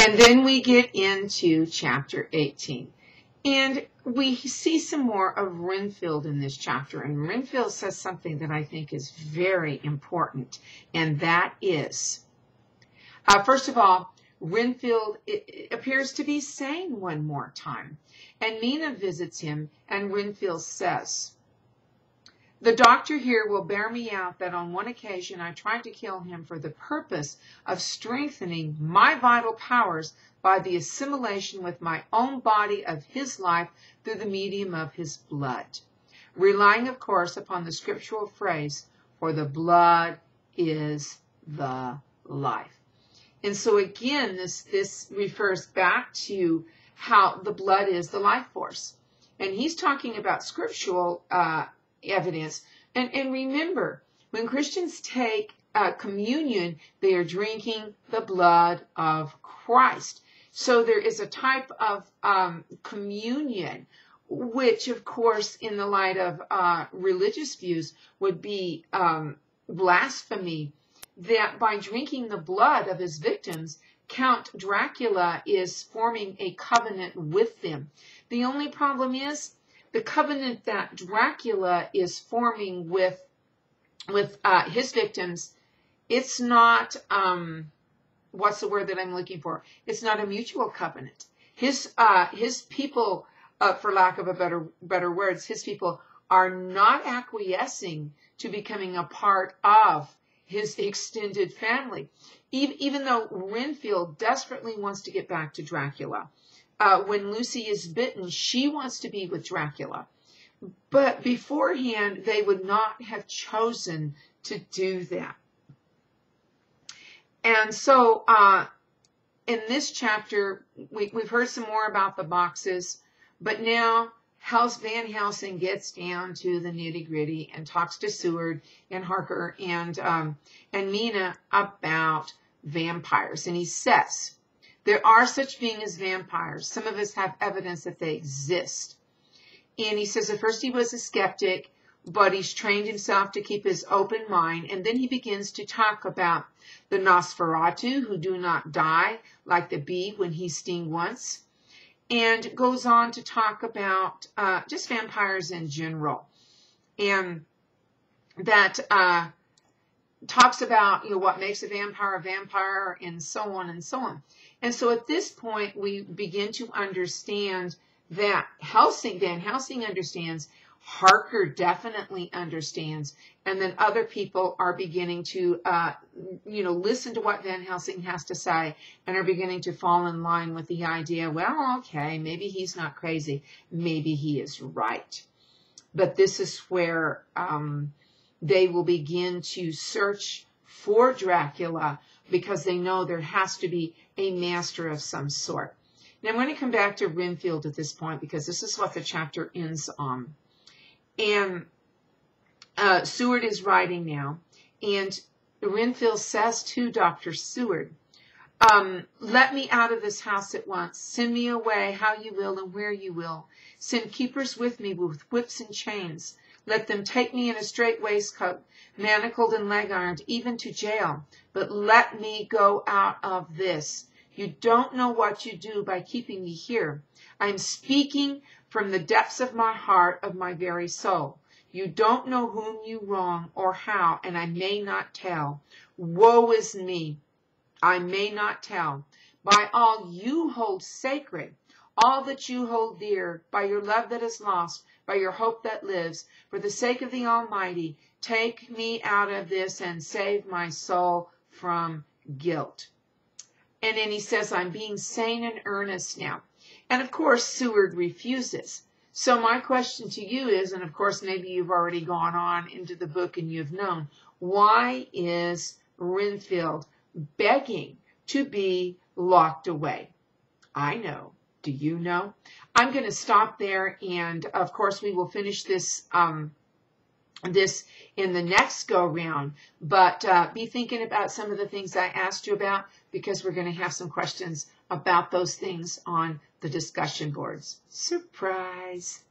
And then we get into chapter 18. And we see some more of Renfield in this chapter. And Renfield says something that I think is very important. And that is, first of all, Renfield appears to be sane one more time. And Nina visits him, and Renfield says, "The doctor here will bear me out that on one occasion I tried to kill him for the purpose of strengthening my vital powers by the assimilation with my own body of his life through the medium of his blood, relying, of course, upon the scriptural phrase, 'For the blood is the life.'" And so again, this refers back to how the blood is the life force. And he's talking about scriptural evidence. And remember, when Christians take communion, they are drinking the blood of Christ. So there is a type of communion, which, of course, in the light of religious views, would be blasphemy, that by drinking the blood of his victims, Count Dracula is forming a covenant with them. The only problem is the covenant that Dracula is forming with his victims. It's not, what's the word that I'm looking for? It's not a mutual covenant. His people, for lack of a better words, his people are not acquiescing to becoming a part of his extended family. Even though Renfield desperately wants to get back to Dracula. When Lucy is bitten, she wants to be with Dracula. But beforehand, they would not have chosen to do that. And so in this chapter, we've heard some more about the boxes, but now Van Helsing gets down to the nitty-gritty and talks to Seward and Harker and Mina about vampires. And he says, there are such beings as vampires. Some of us have evidence that they exist. And he says at first he was a skeptic, but he's trained himself to keep his open mind. And then he begins to talk about the Nosferatu, who do not die, like the bee when he sting once. And goes on to talk about just vampires in general. And that talks about, what makes a vampire, and so on and so on. And so at this point, we begin to understand that Van Helsing understands, Harker definitely understands, and then other people are beginning to, listen to what Van Helsing has to say and are beginning to fall in line with the idea, well, okay, maybe he's not crazy. Maybe he is right. But this is where they will begin to search for Dracula because they know there has to be a master of some sort. Now, I'm going to come back to Renfield at this point because this is what the chapter ends on. And Seward is writing now, and Renfield says to Dr. Seward, let me out of this house at once. Send me away how you will and where you will. Send keepers with me with whips and chains. Let them take me in a straight waistcoat, manacled and leg-ironed, even to jail. But let me go out of this. You don't know what you do by keeping me here. I am speaking from the depths of my heart, of my very soul. You don't know whom you wrong or how, and I may not tell. Woe is me. I may not tell. By all you hold sacred, all that you hold dear, by your love that is lost, by your hope that lives, for the sake of the Almighty, take me out of this and save my soul from guilt. And then he says, I'm being sane and earnest now. And of course, Seward refuses. So my question to you is, and of course, maybe you've already gone on into the book and you've known, why is Renfield begging to be locked away? I know. Do you know? I'm going to stop there. And of course, we will finish this this in the next go round, but be thinking about some of the things I asked you about, because we're going to have some questions about those things on the discussion boards. Surprise!